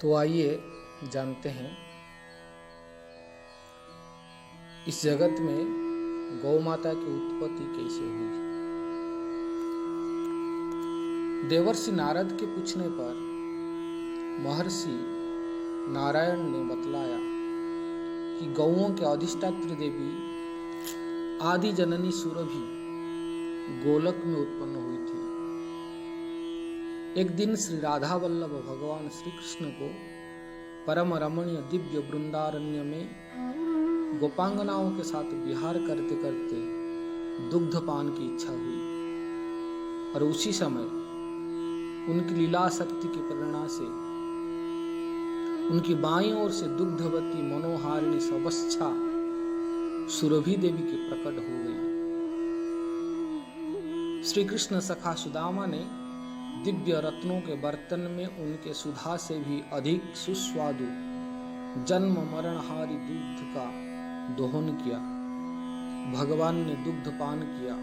तो आइए जानते हैं इस जगत में गौ माता की उत्पत्ति कैसे हुई। देवर्षि नारद के पूछने पर महर्षि नारायण ने बतलाया कि गौओं के अधिष्ठात्री देवी आदि जननी सुरभि गोलक में उत्पन्न हुई थी। एक दिन श्री राधा वल्लभ भगवान श्री कृष्ण को परम रमणीय दिव्य वृंदारण्य में गोपांगनाओं के साथ विहार करते करते दुग्धपान की इच्छा हुई और उसी समय उनकी लीला शक्ति की प्रेरणा से उनकी बाईं ओर से दुग्धवती मनोहारिणी सवच्छा सुरभि देवी की प्रकट हो गई। श्री कृष्ण सखा सुदामा ने दिव्य रत्नों के बर्तन में उनके सुधा से भी अधिक सुस्वादु जन्म मरणहारी दूध का दोहन किया। भगवान ने दुग्ध पान किया।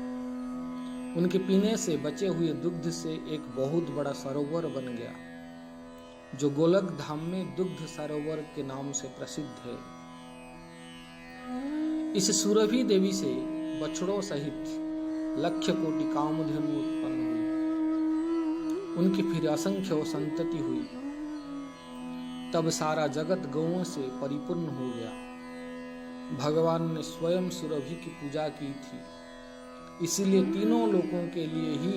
उनके पीने से बचे हुए दुग्ध से एक बहुत बड़ा सरोवर बन गया जो गोलक धाम में दुग्ध सरोवर के नाम से प्रसिद्ध है। इस सुरभि देवी से बछड़ों सहित लक्ष्य कोटि कामधेनु उत्पन्न हुई। उनकी फिर असंख्य संतति हुई। तब सारा जगत गौओं से परिपूर्ण हो गया। भगवान ने स्वयं सुरभि की पूजा की थी, इसीलिए तीनों लोगों के लिए ही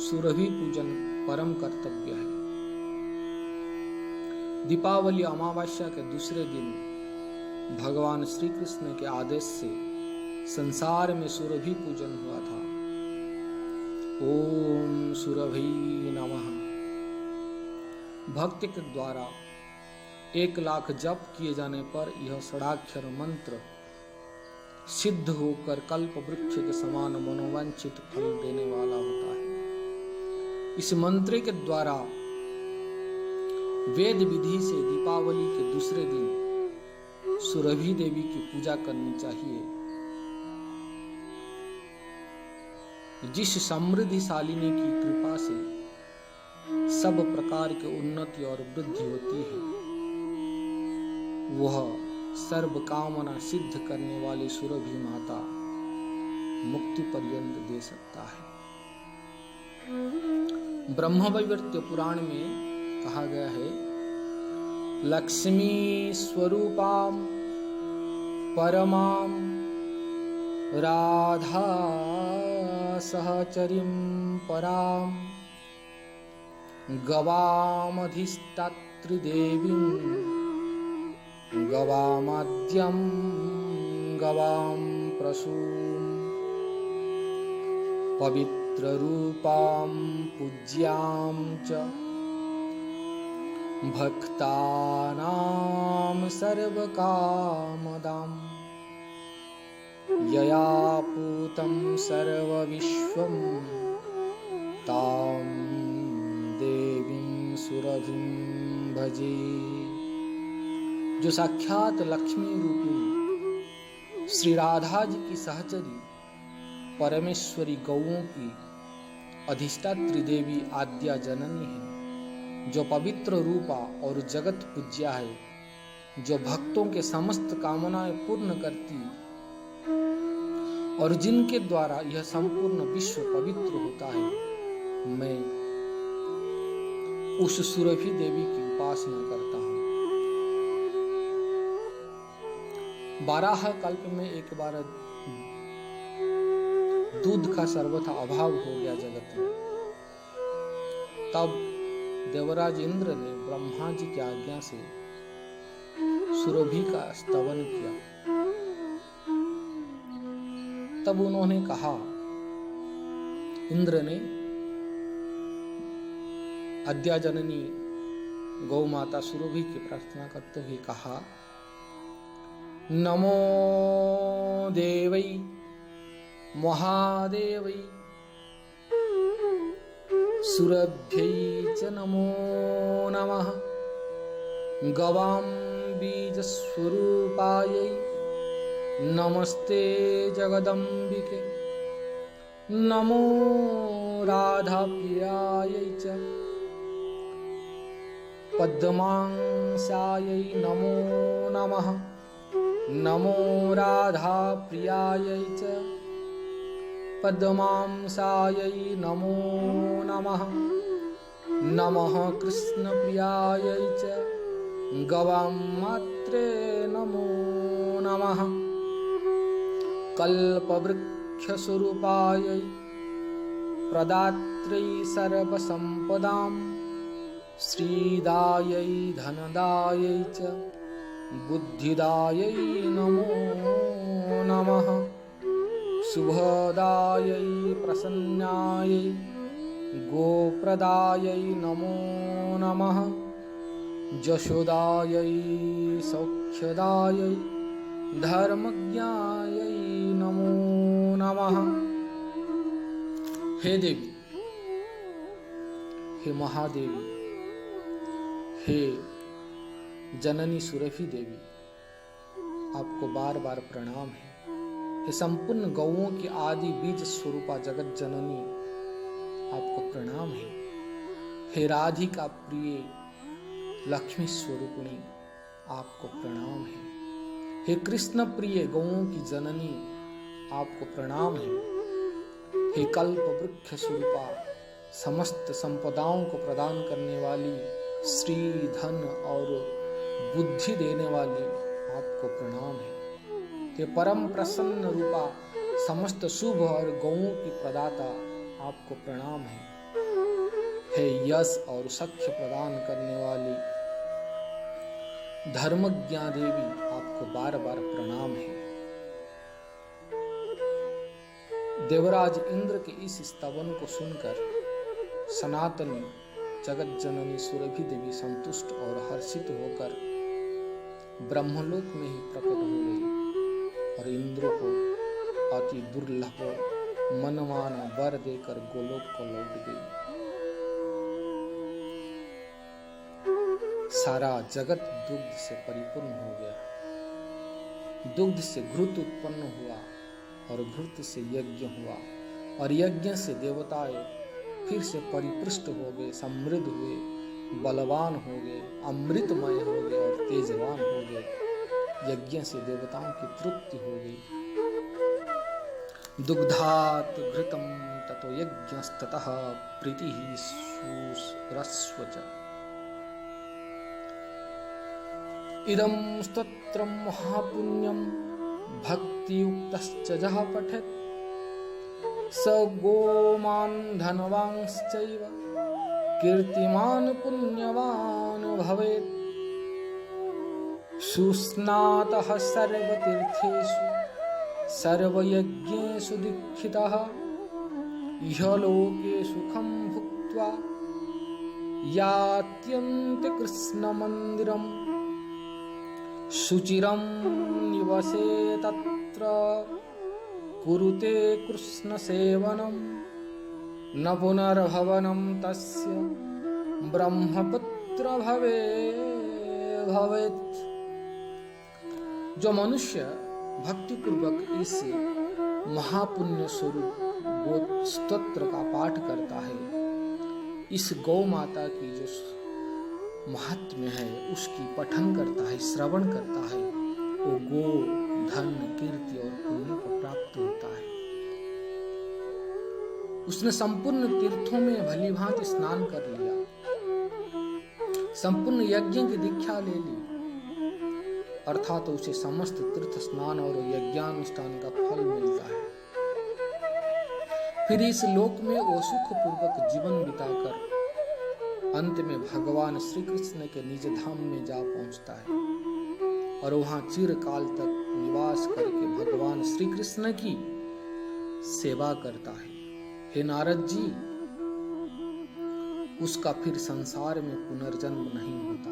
सुरभि पूजन परम कर्तव्य है। दीपावली अमावस्या के दूसरे दिन भगवान श्री कृष्ण के आदेश से संसार में सुरभि पूजन हुआ था। ओम सुरभि नमः। भक्ति के द्वारा 1,00,000 जप किए जाने पर यह षडाक्षर मंत्र सिद्ध होकर कल्प वृक्ष के समान मनोवांछित फल देने वाला होता है। इस मंत्र के द्वारा वेद विधि से दीपावली के दूसरे दिन सुरभि देवी की पूजा करनी चाहिए। जिस समृद्धिशालिनी की कृपा से सब प्रकार के उन्नति और वृद्धि होती है, वह सर्व कामना सिद्ध करने वाली सुरभि माता मुक्ति पर्यंत दे सकता है। ब्रह्मवैवर्त्य पुराण में कहा गया है, लक्ष्मी स्वरूपाम परमाम राधा सहचरीं पराम गवामधिष्ठात्री देवीं गवामाद्यं गवां प्रसूं पवित्र रूपां पूज्यां च भक्तानां सर्वकामदाम् यया पूतं सर्वविश्वं तां देवीं सुरभिं भजे। जो साक्षात लक्ष्मी रूपी श्री राधा जी की सहचरी परमेश्वरी गौओं की अधिष्ठात्री देवी आद्या जननी है, जो पवित्र रूपा और जगत पूज्या है, जो भक्तों के समस्त कामनाएं पूर्ण करती और जिनके द्वारा यह संपूर्ण विश्व पवित्र होता है, मैं उस सुरभि देवी की उपासना करता हूँ। 12 कल्प में एक बार दूध का सर्वथा अभाव हो गया जगत में। तब देवराज इंद्र ने ब्रह्मा जी की आज्ञा से सुरभि का स्तवन किया। तब उन्होंने कहा, इंद्र ने आद्या जननी गौ माता सुरभि की प्रार्थना करते हुए कहा, नमो देवै महादेवै सुरभ्यै च नमो नमः गवां बीजस्वरूपायै नमस्ते जगदम्बिके नमो राधा प्रियायै च पद्मांसायै नमो नमः। नमो राधा प्रियायै च पद्मांसायै नमो नमः। नमः कृष्ण प्रियायै च गवां मात्रे नमो नमः। कल्पवृक्षस्वरूपायै प्रदात्रै सर्वसम्पदां श्रीदायै धनदायै च बुद्धिदायै नमो नमः। शुभदायै प्रसन्नायै गोप्रदायै नमो नमः। यशोदायै सौख्यदायै धर्मज्ञायै नमो नमः। हे देवी, हे महादेवी, हे जननी सुरभि देवी, आपको बार बार प्रणाम है। हे संपूर्ण गौओं की आदि बीज स्वरूपा जगत जननी, आपको प्रणाम है। हे राधिका प्रिय लक्ष्मी स्वरूपिणी, आपको प्रणाम है। हे कृष्ण प्रिय गौओं की जननी, आपको प्रणाम है। हे कल्प वृक्ष स्वरूपा समस्त संपदाओं को प्रदान करने वाली, श्री धन और बुद्धि देने वाली, आपको प्रणाम है। हे परम प्रसन्न रूपा समस्त शुभ और गौओं की प्रदाता, आपको प्रणाम है। हे यश और सख्य प्रदान करने वाली धर्मज्ञा देवी, आपको बार बार प्रणाम है। देवराज इंद्र के इस स्तवन को सुनकर सनातनी जगत जननी सुरभि देवी संतुष्ट और हर्षित होकर ब्रह्मलोक में ही प्रकट हो गई और इंद्र को अति दुर्लभ मनमाना वर देकर गोलोक को लौट गई। सारा जगत दुग्ध से परिपूर्ण हो गया। दुग्ध से घृत उत्पन्न हुआ और घृत से यज्ञ हुआ और यज्ञ से देवताएं फिर से परिपृष्ट हो गए, समृद्ध हुए, बलवान हो गए, अमृतमय हो गए और तेजवान हो गए। यज्ञ से देवताओं की तृप्ति हो गई। दुग्धात् घृतं ततो यज्ञस्ततः प्रीतिः सुरस्व च। इदं स्तोत्रं महापुण्यं भक्तियुक्तश्च यः पठेत् स गोमान् धनवांश्चैव कीर्तिमान् पुण्यवान् भवेत्। सुस्नातः सर्वतीर्थेषु सर्वयज्ञेषु दीक्षितः इहलोके सुखं भुक्त्वा यात्यन्ते कृष्णमन्दिरम् शुचिरं निवसे तत्र कुरुते कृष्णसेवनं न पुनर्भवनं तस्य ब्रह्मपुत्र भवेत्। जो मनुष्य भक्ति पूर्वक इस महापुण्य स्वरूप गो स्तोत्र का पाठ करता है, इस गौ माता की जो महात्म्य है उसकी पठन करता है, श्रवण करता है, वो गो धन कीर्ति और पुण्य को प्राप्त होता है। उसने संपूर्ण तीर्थों में भली भांति स्नान कर लिया, संपूर्ण यज्ञ की दीक्षा ले ली, अर्थात उसे समस्त तीर्थ स्नान और यज्ञानुष्ठान का फल मिलता है। फिर इस लोक में वो सुख पूर्वक जीवन बिताकर अंत में भगवान श्री कृष्ण के निज धाम में जा पहुंचता है और वहां चिरकाल तक निवास करके भगवान श्री कृष्ण की सेवा करता है। हे नारद जी, उसका फिर संसार में पुनर्जन्म नहीं होता।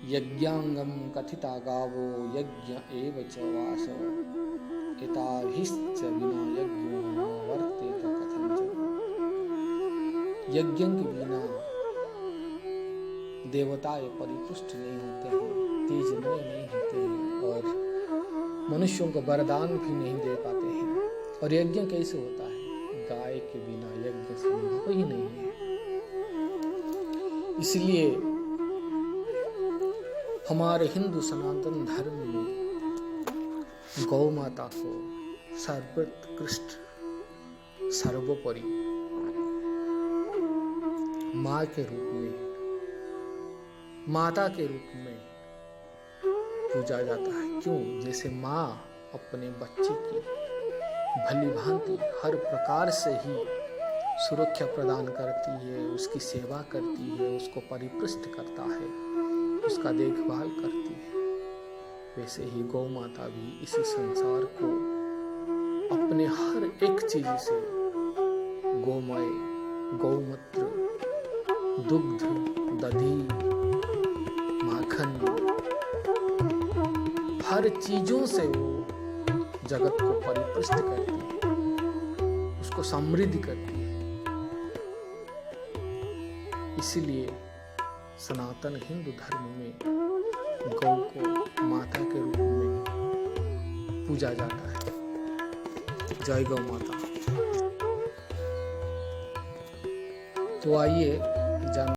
यज्ञांगम कथिता गावो यज्ञ एव च वासव एताभिश्च विना यज्ञो न वर्तेत कथंचन। यज्ञ के बिना देवताएं परिपुष्ट नहीं होते हैं, तेजमय नहीं होते हैं और मनुष्यों को वरदान भी नहीं दे पाते हैं। और यज्ञ कैसे होता है? गाय के बिना यज्ञ संभव ही नहीं है। इसलिए हमारे हिंदू सनातन धर्म में गौ माता को सर्वोत्कृष्ट, सर्वोपरि माँ के रूप में, माता के रूप में पूजा जाता है। क्यों? जैसे माँ अपने बच्चे की भली भांति हर प्रकार से ही सुरक्षा प्रदान करती है, उसकी सेवा करती है, उसको परिपुष्ट करता है, उसका देखभाल करती है, वैसे ही गौ माता भी इसी संसार को अपने हर एक चीज से, गोमय, गौमूत्र, दुग्ध, दधी, माखन, हर चीजों से वो जगत को परिपुष्ट करती है, उसको समृद्धि करती है। इसीलिए सनातन हिंदू धर्म में गौ को माता के रूप में पूजा जाता है। जय गौ माता। तो आइए